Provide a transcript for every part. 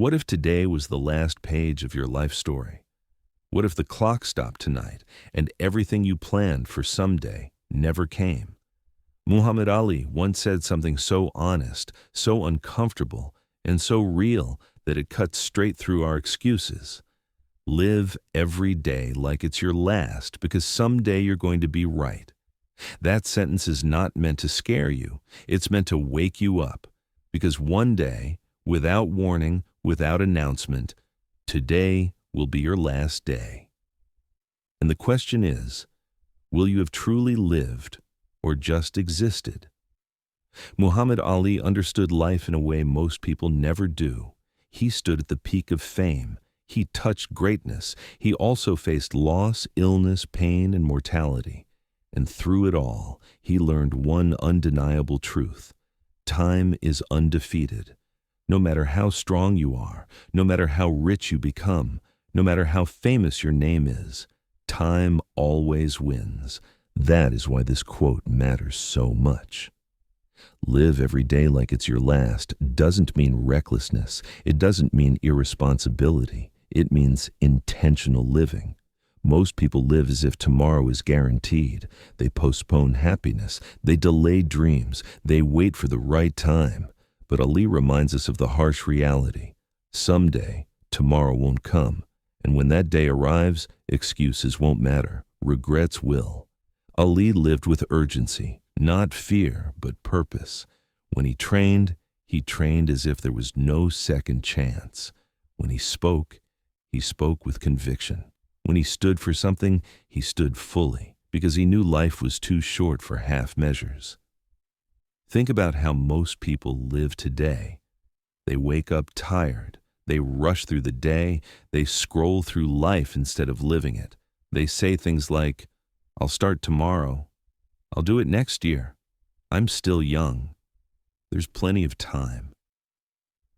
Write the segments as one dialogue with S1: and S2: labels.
S1: What if today was the last page of your life story? What if the clock stopped tonight and everything you planned for someday never came? Muhammad Ali once said something so honest, so uncomfortable, and so real that it cuts straight through our excuses. Live every day like it's your last, because someday you're going to be right. That sentence is not meant to scare you. It's meant to wake you up, because one day, without warning, without announcement, today will be your last day. And the question is, will you have truly lived or just existed? Muhammad Ali understood life in a way most people never do. He stood at the peak of fame. He touched greatness. He also faced loss, illness, pain, and mortality. And through it all, he learned one undeniable truth. Time is undefeated. No matter how strong you are, no matter how rich you become, no matter how famous your name is, time always wins. That is why this quote matters so much. Live every day like it's your last doesn't mean recklessness. It doesn't mean irresponsibility. It means intentional living. Most people live as if tomorrow is guaranteed. They postpone happiness. They delay dreams. They wait for the right time. But Ali reminds us of the harsh reality. Someday, tomorrow won't come. And when that day arrives, excuses won't matter. Regrets will. Ali lived with urgency, not fear, but purpose. When he trained as if there was no second chance. When he spoke with conviction. When he stood for something, he stood fully, because he knew life was too short for half measures. Think about how most people live today. They wake up tired. They rush through the day. They scroll through life instead of living it. They say things like, "I'll start tomorrow. I'll do it next year. I'm still young." There's plenty of time.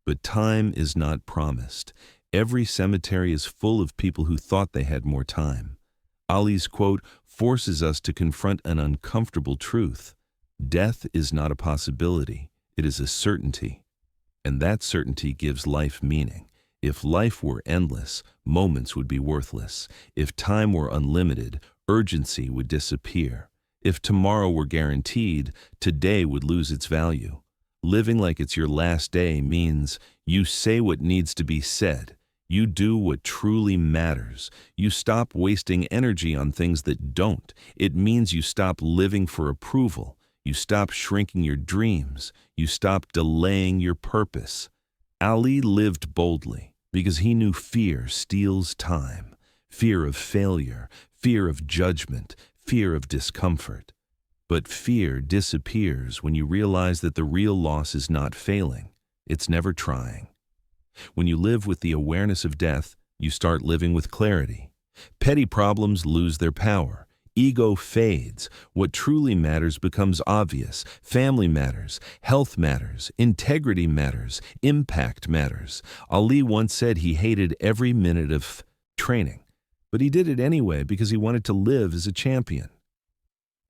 S1: But time is not promised. Every cemetery is full of people who thought they had more time. Ali's quote forces us to confront an uncomfortable truth. Death is not a possibility. It is a certainty. And that certainty gives life meaning. If life were endless, moments would be worthless. If time were unlimited, urgency would disappear. If tomorrow were guaranteed, today would lose its value. Living like it's your last day means you say what needs to be said. You do what truly matters. You stop wasting energy on things that don't. It means you stop living for approval. You stop shrinking your dreams. You stop delaying your purpose. Ali lived boldly because he knew fear steals time. Fear of failure, fear of judgment, fear of discomfort. But fear disappears when you realize that the real loss is not failing. It's never trying. When you live with the awareness of death, you start living with clarity. Petty problems lose their power. Ego fades. What truly matters becomes obvious. Family matters. Health matters. Integrity matters. Impact matters. Ali once said he hated every minute of training, but he did it anyway because he wanted to live as a champion.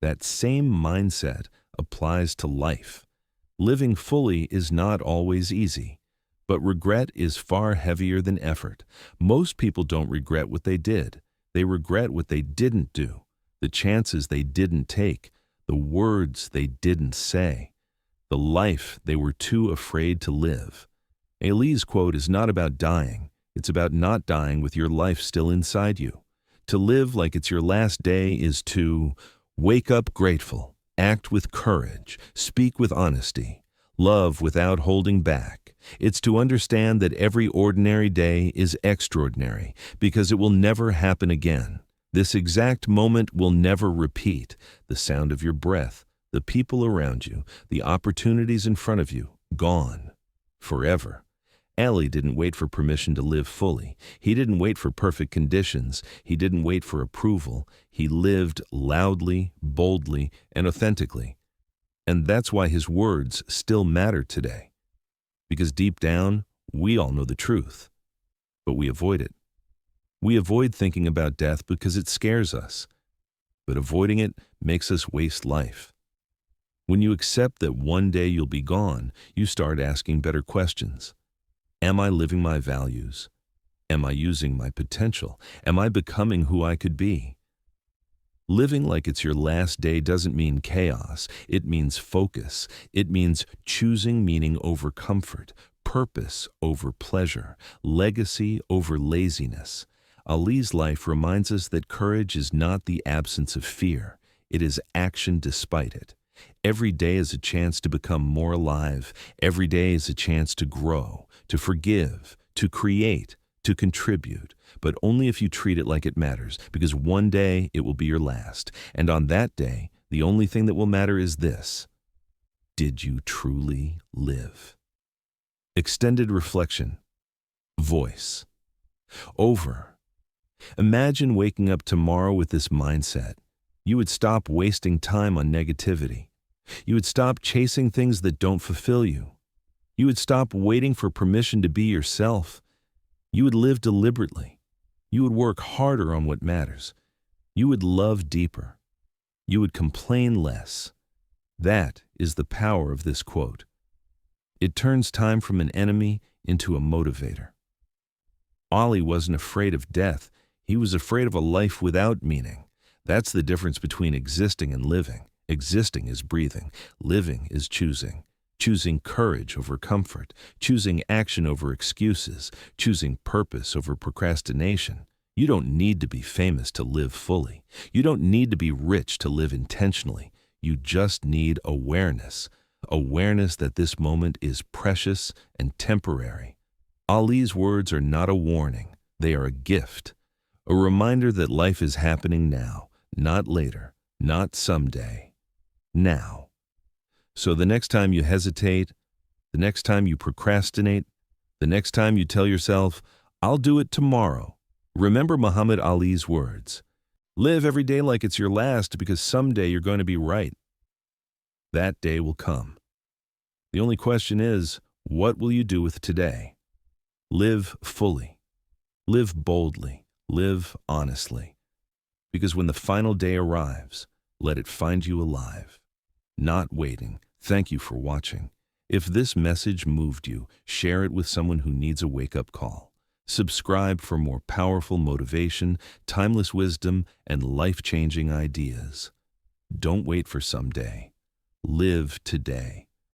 S1: That same mindset applies to life. Living fully is not always easy. But regret is far heavier than effort. Most people don't regret what they did. They regret what they didn't do, the chances they didn't take, the words they didn't say, the life they were too afraid to live. Ali's quote is not about dying. It's about not dying with your life still inside you. To live like it's your last day is to wake up grateful, act with courage, speak with honesty, love without holding back. It's to understand that every ordinary day is extraordinary because it will never happen again. This exact moment will never repeat. The sound of your breath, the people around you, the opportunities in front of you, gone. Forever. Ali didn't wait for permission to live fully. He didn't wait for perfect conditions. He didn't wait for approval. He lived loudly, boldly, and authentically. And that's why his words still matter today. Because deep down, we all know the truth, but we avoid it. We avoid thinking about death because it scares us, but avoiding it makes us waste life. When you accept that one day you'll be gone, you start asking better questions. Am I living my values? Am I using my potential? Am I becoming who I could be? Living like it's your last day doesn't mean chaos. It means focus. It means choosing meaning over comfort, purpose over pleasure, legacy over laziness. Ali's life reminds us that courage is not the absence of fear. It is action despite it. Every day is a chance to become more alive. Every day is a chance to grow, to forgive, to create, to contribute, but only if you treat it like it matters, because one day it will be your last. And on that day, the only thing that will matter is this: did you truly live? Extended reflection. Voice. Over. Imagine waking up tomorrow with this mindset. You would stop wasting time on negativity. You would stop chasing things that don't fulfill you. You would stop waiting for permission to be yourself. You would live deliberately. You would work harder on what matters. You would love deeper. You would complain less. That is the power of this quote. It turns time from an enemy into a motivator. Ali wasn't afraid of death. He was afraid of a life without meaning. That's the difference between existing and living. Existing is breathing. Living is choosing. Choosing courage over comfort. Choosing action over excuses. Choosing purpose over procrastination. You don't need to be famous to live fully. You don't need to be rich to live intentionally. You just need awareness. Awareness that this moment is precious and temporary. Ali's words are not a warning. They are a gift. A reminder that life is happening now, not later, not someday. Now. So the next time you hesitate, the next time you procrastinate, the next time you tell yourself, "I'll do it tomorrow," remember Muhammad Ali's words. Live every day like it's your last, because someday you're going to be right. That day will come. The only question is, what will you do with today? Live fully. Live boldly. Live honestly. Because when the final day arrives, let it find you alive, not waiting. Thank you for watching. If this message moved you, share it with someone who needs a wake-up call. Subscribe for more powerful motivation, timeless wisdom, and life-changing ideas. Don't wait for someday. Live today.